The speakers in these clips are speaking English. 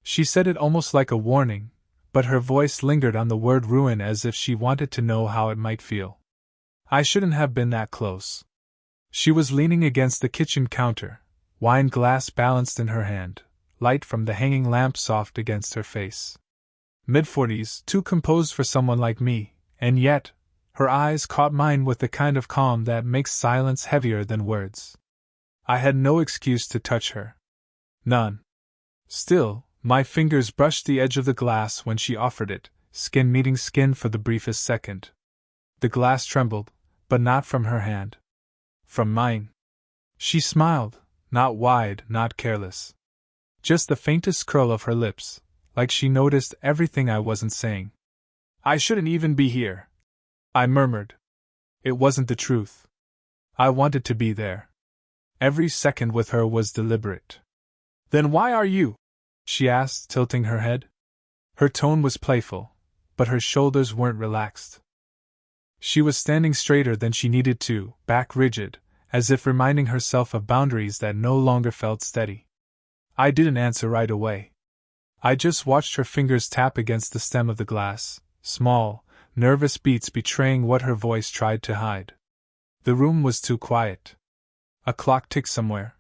She said it almost like a warning, but her voice lingered on the word ruin as if she wanted to know how it might feel. I shouldn't have been that close. She was leaning against the kitchen counter, wine glass balanced in her hand, light from the hanging lamp soft against her face. Mid-40s, too composed for someone like me, and yet, her eyes caught mine with the kind of calm that makes silence heavier than words. I had no excuse to touch her. None. Still, my fingers brushed the edge of the glass when she offered it, skin meeting skin for the briefest second. The glass trembled, but not from her hand. From mine. She smiled, not wide, not careless. Just the faintest curl of her lips, like she noticed everything I wasn't saying. I shouldn't even be here, I murmured. It wasn't the truth. I wanted to be there. Every second with her was deliberate. Then why are you? She asked, tilting her head. Her tone was playful, but her shoulders weren't relaxed. She was standing straighter than she needed to, back rigid, as if reminding herself of boundaries that no longer felt steady. I didn't answer right away. I just watched her fingers tap against the stem of the glass, small, nervous beats betraying what her voice tried to hide. The room was too quiet. A clock ticked somewhere.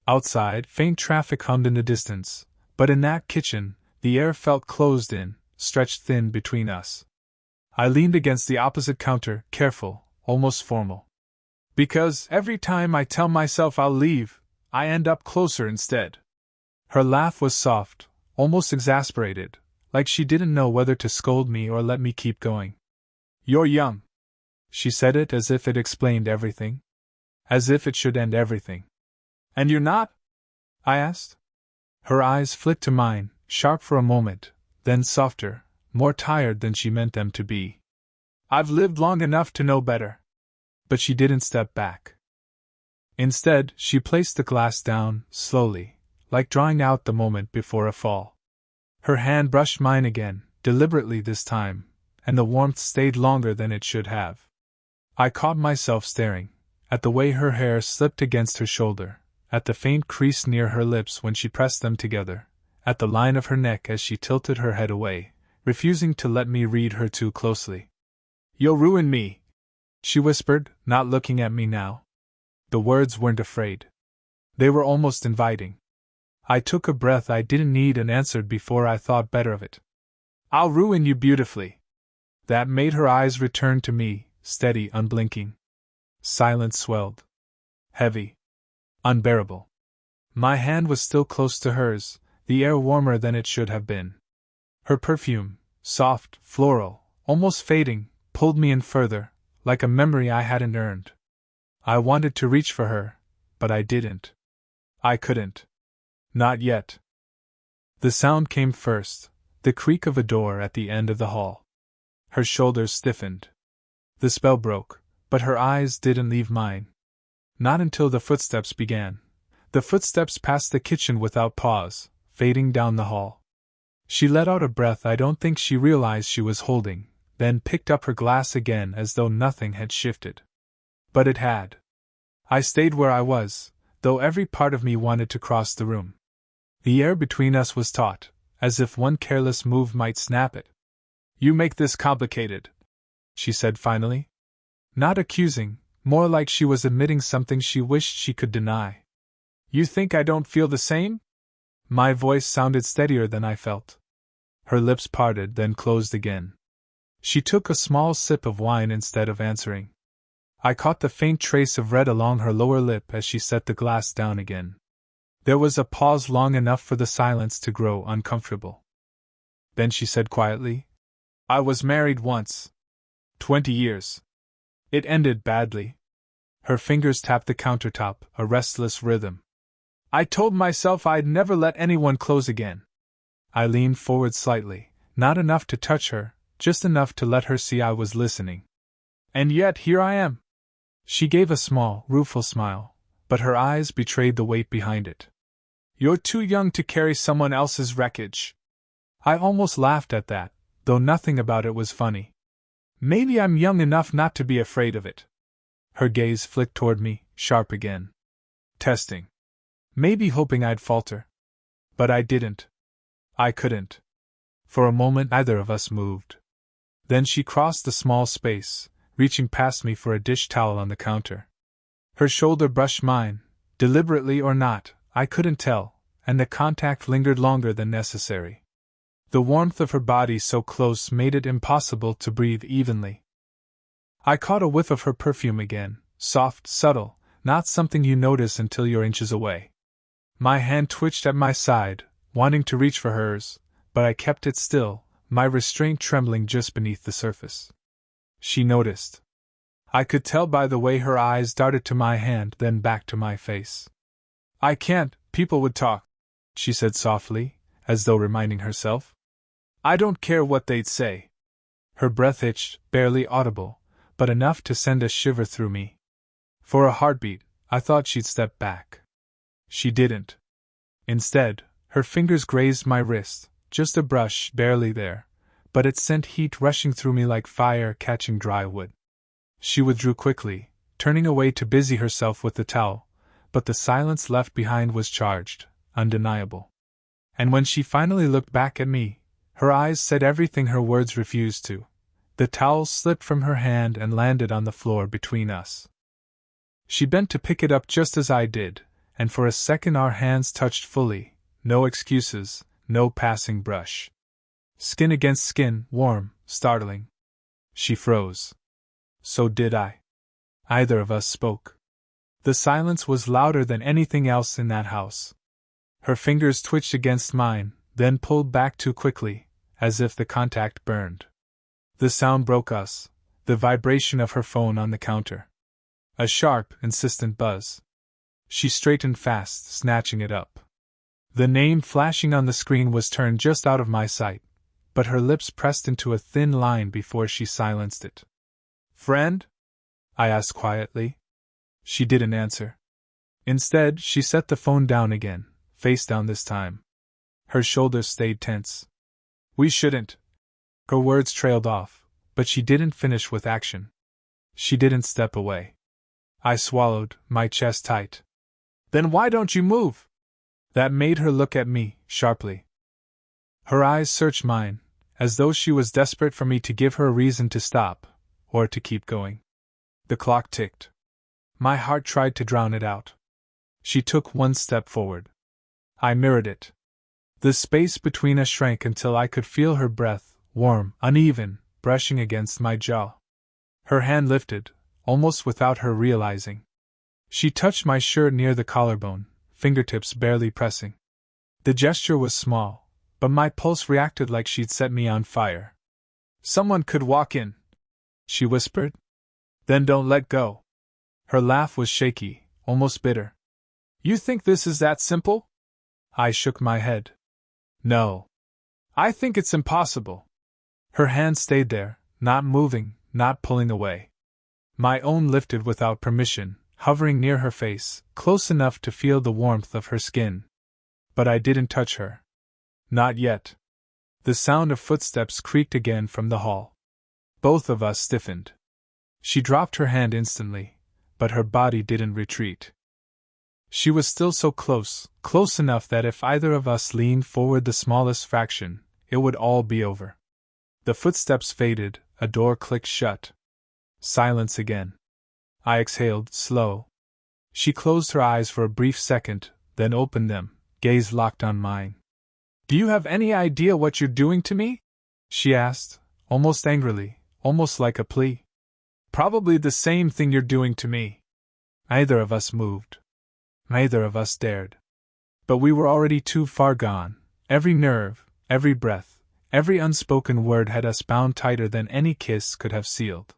Outside, faint traffic hummed in the distance, but in that kitchen, the air felt closed in, stretched thin between us. I leaned against the opposite counter, careful, almost formal. Because every time I tell myself I'll leave, I end up closer instead. Her laugh was soft, almost exasperated, like she didn't know whether to scold me or let me keep going. You're young. She said it as if it explained everything. As if it should end everything. And you're not? I asked. Her eyes flicked to mine, sharp for a moment, then softer, more tired than she meant them to be. I've lived long enough to know better. But she didn't step back. Instead, she placed the glass down, slowly, like drawing out the moment before a fall. Her hand brushed mine again, deliberately this time, and the warmth stayed longer than it should have. I caught myself staring, at the way her hair slipped against her shoulder, at the faint crease near her lips when she pressed them together, at the line of her neck as she tilted her head away, refusing to let me read her too closely. You'll ruin me, she whispered, not looking at me now. The words weren't afraid. They were almost inviting. I took a breath I didn't need and answered before I thought better of it. I'll ruin you beautifully. That made her eyes return to me, steady, unblinking. Silence swelled. Heavy. Unbearable. My hand was still close to hers, the air warmer than it should have been. Her perfume, soft, floral, almost fading, pulled me in further, like a memory I hadn't earned. I wanted to reach for her, but I didn't. I couldn't. Not yet. The sound came first, the creak of a door at the end of the hall. Her shoulders stiffened. The spell broke, but her eyes didn't leave mine. Not until the footsteps began. The footsteps passed the kitchen without pause, fading down the hall. She let out a breath I don't think she realized she was holding, then picked up her glass again as though nothing had shifted. But it had. I stayed where I was, though every part of me wanted to cross the room. The air between us was taut, as if one careless move might snap it. You make this complicated, she said finally. Not accusing, more like she was admitting something she wished she could deny. You think I don't feel the same? My voice sounded steadier than I felt. Her lips parted, then closed again. She took a small sip of wine instead of answering. I caught the faint trace of red along her lower lip as she set the glass down again. There was a pause long enough for the silence to grow uncomfortable. Then she said quietly, I was married once. 20 years. It ended badly. Her fingers tapped the countertop, a restless rhythm. I told myself I'd never let anyone close again. I leaned forward slightly, not enough to touch her, just enough to let her see I was listening. And yet here I am. She gave a small, rueful smile, but her eyes betrayed the weight behind it. You're too young to carry someone else's wreckage. I almost laughed at that, though nothing about it was funny. Maybe I'm young enough not to be afraid of it. Her gaze flicked toward me, sharp again. Testing. Maybe hoping I'd falter. But I didn't. I couldn't. For a moment neither of us moved. Then she crossed the small space, reaching past me for a dish towel on the counter. Her shoulder brushed mine, deliberately or not, I couldn't tell, and the contact lingered longer than necessary. The warmth of her body so close made it impossible to breathe evenly. I caught a whiff of her perfume again, soft, subtle, not something you notice until you're inches away. My hand twitched at my side, wanting to reach for hers, but I kept it still, my restraint trembling just beneath the surface. She noticed. I could tell by the way her eyes darted to my hand, then back to my face. I can't, people would talk, she said softly, as though reminding herself. I don't care what they'd say. Her breath hitched, barely audible, but enough to send a shiver through me. For a heartbeat, I thought she'd step back. She didn't. Instead, her fingers grazed my wrist, just a brush, barely there, but it sent heat rushing through me like fire catching dry wood. She withdrew quickly, turning away to busy herself with the towel, but the silence left behind was charged, undeniable. And when she finally looked back at me, her eyes said everything her words refused to. The towel slipped from her hand and landed on the floor between us. She bent to pick it up just as I did, and for a second our hands touched fully, no excuses, no passing brush. Skin against skin, warm, startling. She froze. So did I. Either of us spoke. The silence was louder than anything else in that house. Her fingers twitched against mine, then pulled back too quickly, as if the contact burned. The sound broke us, the vibration of her phone on the counter. A sharp, insistent buzz. She straightened fast, snatching it up. The name flashing on the screen was turned just out of my sight, but her lips pressed into a thin line before she silenced it. Friend? I asked quietly. She didn't answer. Instead, she set the phone down again, face down this time. Her shoulders stayed tense. We shouldn't. Her words trailed off, but she didn't finish with action. She didn't step away. I swallowed, my chest tight. Then why don't you move? That made her look at me, sharply. Her eyes searched mine, as though she was desperate for me to give her a reason to stop, or to keep going. The clock ticked. My heart tried to drown it out. She took one step forward. I mirrored it. The space between us shrank until I could feel her breath, warm, uneven, brushing against my jaw. Her hand lifted, almost without her realizing. She touched my shirt near the collarbone, fingertips barely pressing. The gesture was small, but my pulse reacted like she'd set me on fire. Someone could walk in, she whispered. Then don't let go. Her laugh was shaky, almost bitter. You think this is that simple? I shook my head. No. I think it's impossible. Her hand stayed there, not moving, not pulling away. My own lifted without permission, hovering near her face, close enough to feel the warmth of her skin. But I didn't touch her. Not yet. The sound of footsteps creaked again from the hall. Both of us stiffened. She dropped her hand instantly, but her body didn't retreat. She was still so close, close enough that if either of us leaned forward the smallest fraction, it would all be over. The footsteps faded, a door clicked shut. Silence again. I exhaled, slow. She closed her eyes for a brief second, then opened them, gaze locked on mine. Do you have any idea what you're doing to me? She asked, almost angrily, almost like a plea. Probably the same thing you're doing to me. Neither of us moved. Neither of us dared. But we were already too far gone. Every nerve, every breath, every unspoken word had us bound tighter than any kiss could have sealed.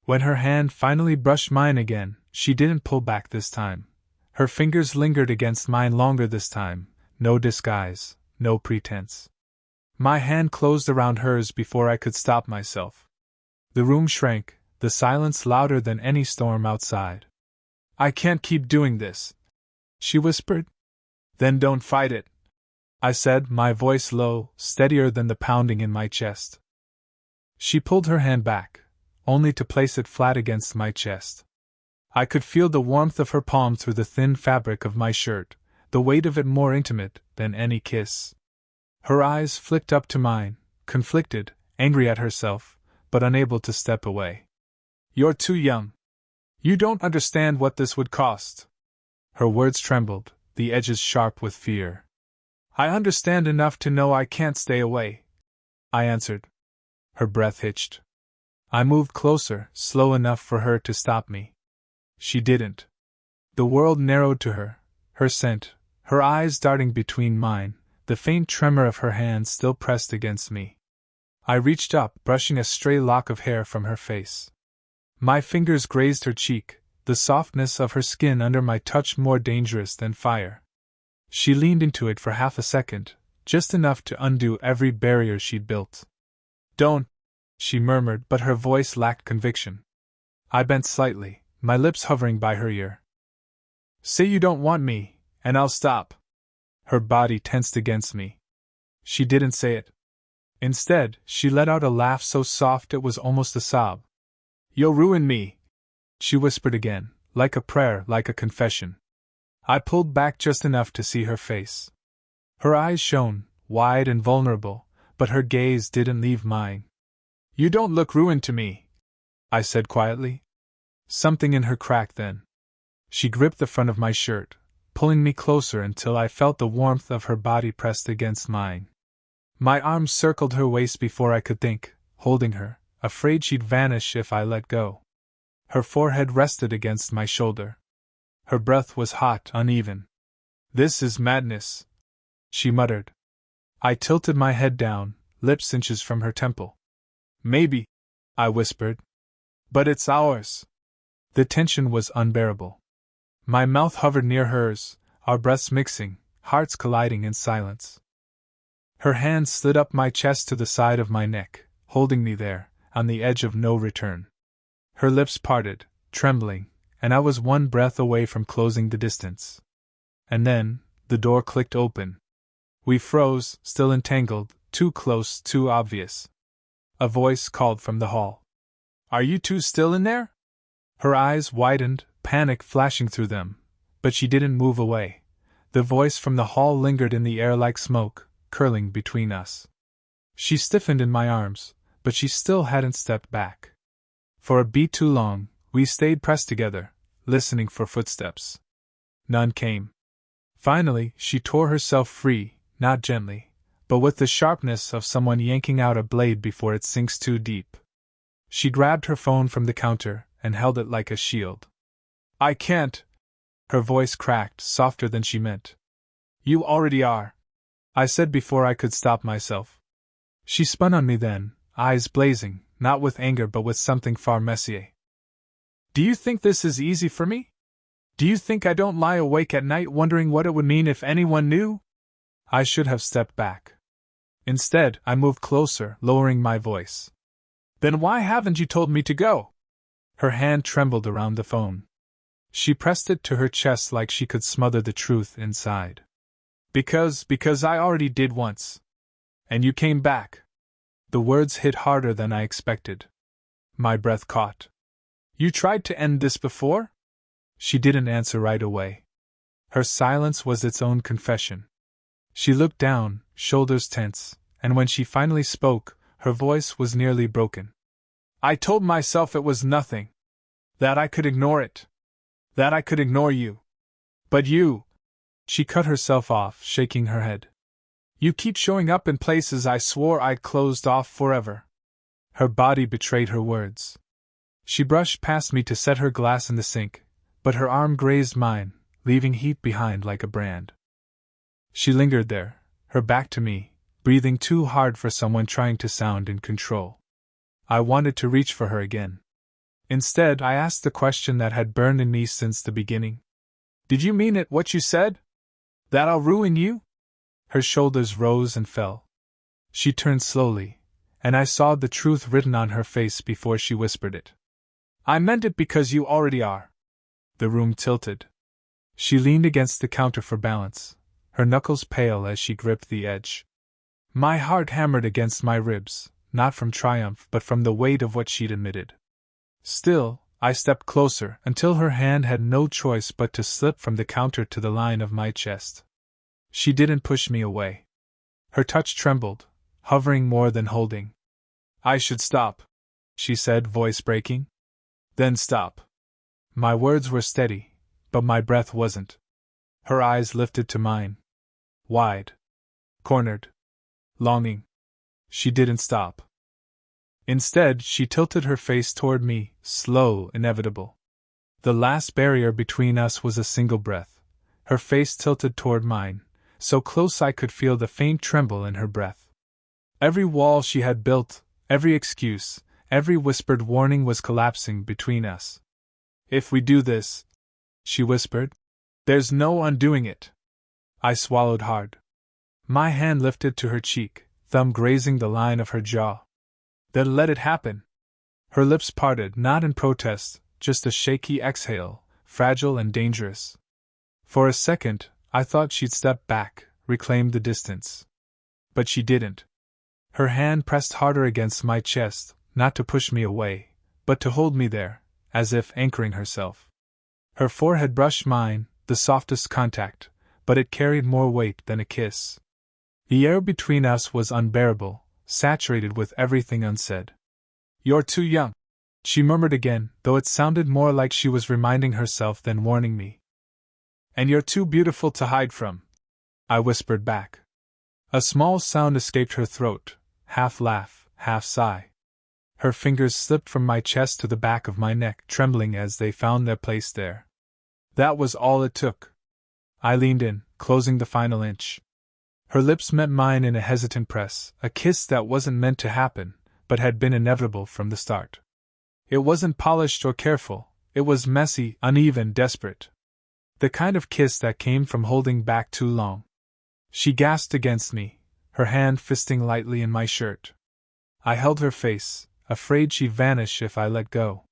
When her hand finally brushed mine again, she didn't pull back this time. Her fingers lingered against mine longer this time, no disguise, no pretense. My hand closed around hers before I could stop myself. The room shrank, the silence louder than any storm outside. I can't keep doing this, she whispered. Then don't fight it, I said, my voice low, steadier than the pounding in my chest. She pulled her hand back, only to place it flat against my chest. I could feel the warmth of her palm through the thin fabric of my shirt, the weight of it more intimate than any kiss. Her eyes flicked up to mine, conflicted, angry at herself, but unable to step away. "You're too young. You don't understand what this would cost." Her words trembled, the edges sharp with fear. "I understand enough to know I can't stay away," I answered. Her breath hitched. I moved closer, slow enough for her to stop me. She didn't. The world narrowed to her, her scent, her eyes darting between mine, the faint tremor of her hand still pressed against me. I reached up, brushing a stray lock of hair from her face. My fingers grazed her cheek, the softness of her skin under my touch more dangerous than fire. She leaned into it for half a second, just enough to undo every barrier she'd built. "Don't," she murmured, but her voice lacked conviction. I bent slightly, my lips hovering by her ear. "Say you don't want me, and I'll stop." Her body tensed against me. She didn't say it. Instead, she let out a laugh so soft it was almost a sob. "You'll ruin me," she whispered again, like a prayer, like a confession. I pulled back just enough to see her face. Her eyes shone, wide and vulnerable, but her gaze didn't leave mine. "You don't look ruined to me," I said quietly. Something in her cracked then. She gripped the front of my shirt, pulling me closer until I felt the warmth of her body pressed against mine. My arms circled her waist before I could think, holding her, afraid she'd vanish if I let go. Her forehead rested against my shoulder. Her breath was hot, uneven. "This is madness," she muttered. I tilted my head down, lips inches from her temple. "Maybe," I whispered. "But it's ours." The tension was unbearable. My mouth hovered near hers, our breaths mixing, hearts colliding in silence. Her hand slid up my chest to the side of my neck, holding me there, on the edge of no return. Her lips parted, trembling, and I was one breath away from closing the distance. And then, the door clicked open. We froze, still entangled, too close, too obvious. A voice called from the hall. "Are you two still in there?" Her eyes widened, panic flashing through them, but she didn't move away. The voice from the hall lingered in the air like smoke, curling between us. She stiffened in my arms, but she still hadn't stepped back. For a beat too long, we stayed pressed together, listening for footsteps. None came. Finally, she tore herself free, not gently, but with the sharpness of someone yanking out a blade before it sinks too deep. She grabbed her phone from the counter and held it like a shield. "I can't." Her voice cracked, softer than she meant. "You already are," I said before I could stop myself. She spun on me then, eyes blazing, not with anger but with something far messier. "Do you think this is easy for me? Do you think I don't lie awake at night wondering what it would mean if anyone knew?" I should have stepped back. Instead, I moved closer, lowering my voice. "Then why haven't you told me to go?" Her hand trembled around the phone. She pressed it to her chest like she could smother the truth inside. Because I already did once. And you came back." The words hit harder than I expected. My breath caught. "You tried to end this before?" She didn't answer right away. Her silence was its own confession. She looked down, shoulders tense, and when she finally spoke, her voice was nearly broken. "I told myself it was nothing. That I could ignore it. That I could ignore you. But you—" She cut herself off, shaking her head. "You keep showing up in places I swore I'd closed off forever." Her body betrayed her words. She brushed past me to set her glass in the sink, but her arm grazed mine, leaving heat behind like a brand. She lingered there, her back to me, breathing too hard for someone trying to sound in control. I wanted to reach for her again. Instead, I asked the question that had burned in me since the beginning. "Did you mean it, what you said? That I'll ruin you?" Her shoulders rose and fell. She turned slowly, and I saw the truth written on her face before she whispered it. "I meant it because you already are." The room tilted. She leaned against the counter for balance, her knuckles pale as she gripped the edge. My heart hammered against my ribs, not from triumph but from the weight of what she'd admitted. Still, I stepped closer until her hand had no choice but to slip from the counter to the line of my chest. She didn't push me away. Her touch trembled, hovering more than holding. I should stop, she said, voice breaking. Then stop. My words were steady, but my breath wasn't. Her eyes lifted to mine. Wide. Cornered. Longing. She didn't stop. Instead, she tilted her face toward me, slow, inevitable. The last barrier between us was a single breath. Her face tilted toward mine, so close I could feel the faint tremble in her breath. Every wall she had built, every excuse, every whispered warning was collapsing between us. If we do this, she whispered, there's no undoing it. I swallowed hard. My hand lifted to her cheek, thumb grazing the line of her jaw. Then let it happen. Her lips parted, not in protest, just a shaky exhale, fragile and dangerous. For a second, I thought she'd step back, reclaim the distance. But she didn't. Her hand pressed harder against my chest, not to push me away, but to hold me there, as if anchoring herself. Her forehead brushed mine, the softest contact, but it carried more weight than a kiss. The air between us was unbearable, saturated with everything unsaid. You're too young, she murmured again, though it sounded more like she was reminding herself than warning me. And you're too beautiful to hide from, I whispered back. A small sound escaped her throat, half laugh, half sigh. Her fingers slipped from my chest to the back of my neck, trembling as they found their place there. That was all it took. I leaned in, closing the final inch. Her lips met mine in a hesitant press, a kiss that wasn't meant to happen, but had been inevitable from the start. It wasn't polished or careful, it was messy, uneven, desperate. The kind of kiss that came from holding back too long. She gasped against me, her hand fisting lightly in my shirt. I held her face, afraid she'd vanish if I let go.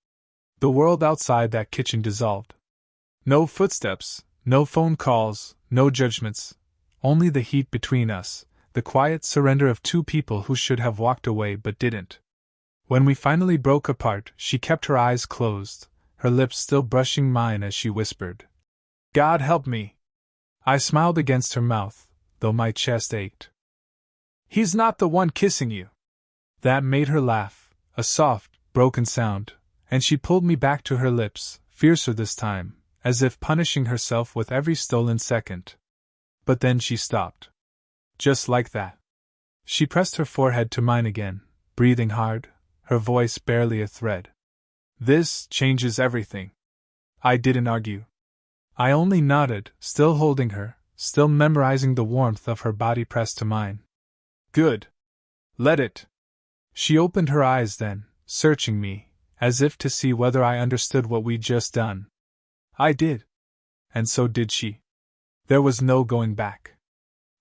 The world outside that kitchen dissolved. No footsteps, no phone calls, no judgments, only the heat between us, the quiet surrender of two people who should have walked away but didn't. When we finally broke apart, she kept her eyes closed, her lips still brushing mine as she whispered, God help me. I smiled against her mouth, though my chest ached. He's not the one kissing you. That made her laugh, a soft, broken sound, and she pulled me back to her lips, fiercer this time, as if punishing herself with every stolen second. But then she stopped. Just like that. She pressed her forehead to mine again, breathing hard, her voice barely a thread. This changes everything. I didn't argue. I only nodded, still holding her, still memorizing the warmth of her body pressed to mine. Good. Let it. She opened her eyes then, searching me, as if to see whether I understood what we'd just done. I did. And so did she. There was no going back.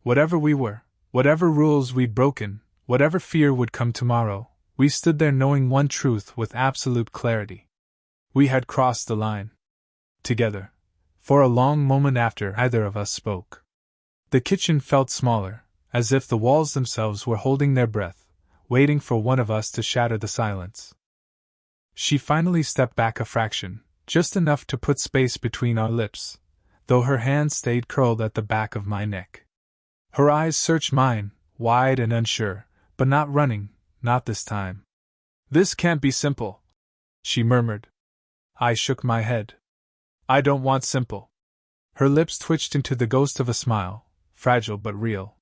Whatever we were, whatever rules we'd broken, whatever fear would come tomorrow, we stood there knowing one truth with absolute clarity. We had crossed the line. Together. For a long moment after either of us spoke. The kitchen felt smaller, as if the walls themselves were holding their breath, waiting for one of us to shatter the silence. She finally stepped back a fraction, just enough to put space between our lips, though her hand stayed curled at the back of my neck. Her eyes searched mine, wide and unsure, but not running, not this time. This can't be simple, she murmured. I shook my head. I don't want simple. Her lips twitched into the ghost of a smile, fragile but real.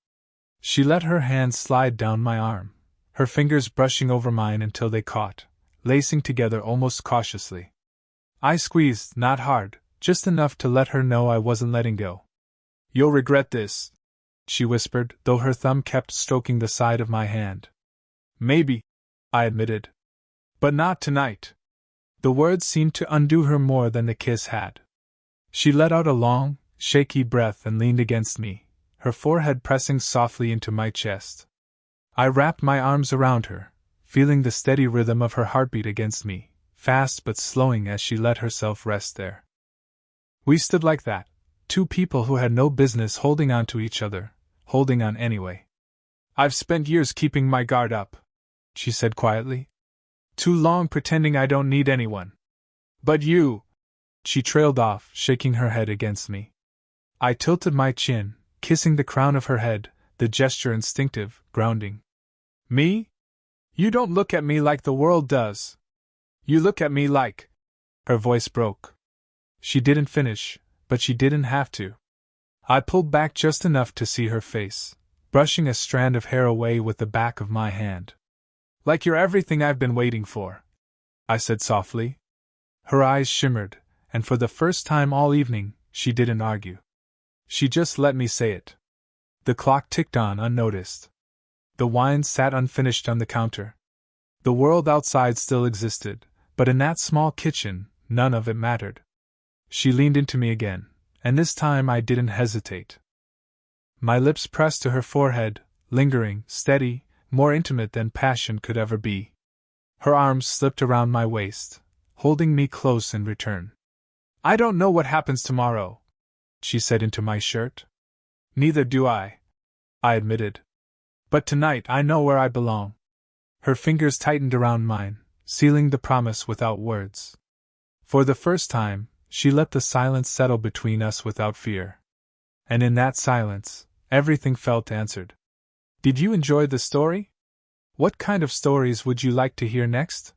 She let her hand slide down my arm, her fingers brushing over mine until they caught, lacing together almost cautiously. I squeezed, not hard, just enough to let her know I wasn't letting go. You'll regret this, she whispered, though her thumb kept stroking the side of my hand. Maybe, I admitted. But not tonight. The words seemed to undo her more than the kiss had. She let out a long, shaky breath and leaned against me, her forehead pressing softly into my chest. I wrapped my arms around her, feeling the steady rhythm of her heartbeat against me, fast but slowing as she let herself rest there. We stood like that, two people who had no business holding on to each other, holding on anyway. I've spent years keeping my guard up, she said quietly. Too long pretending I don't need anyone. But you, she trailed off, shaking her head against me. I tilted my chin, kissing the crown of her head, the gesture instinctive, grounding. Me? You don't look at me like the world does. You look at me like. Her voice broke. She didn't finish, but she didn't have to. I pulled back just enough to see her face, brushing a strand of hair away with the back of my hand. Like you're everything I've been waiting for, I said softly. Her eyes shimmered, and for the first time all evening, she didn't argue. She just let me say it. The clock ticked on unnoticed. The wine sat unfinished on the counter. The world outside still existed, but in that small kitchen, none of it mattered. She leaned into me again, and this time I didn't hesitate. My lips pressed to her forehead, lingering, steady, more intimate than passion could ever be. Her arms slipped around my waist, holding me close in return. I don't know what happens tomorrow, she said into my shirt. Neither do I admitted. But tonight I know where I belong. Her fingers tightened around mine, sealing the promise without words. For the first time, she let the silence settle between us without fear. And in that silence, everything felt answered. Did you enjoy the story? What kind of stories would you like to hear next?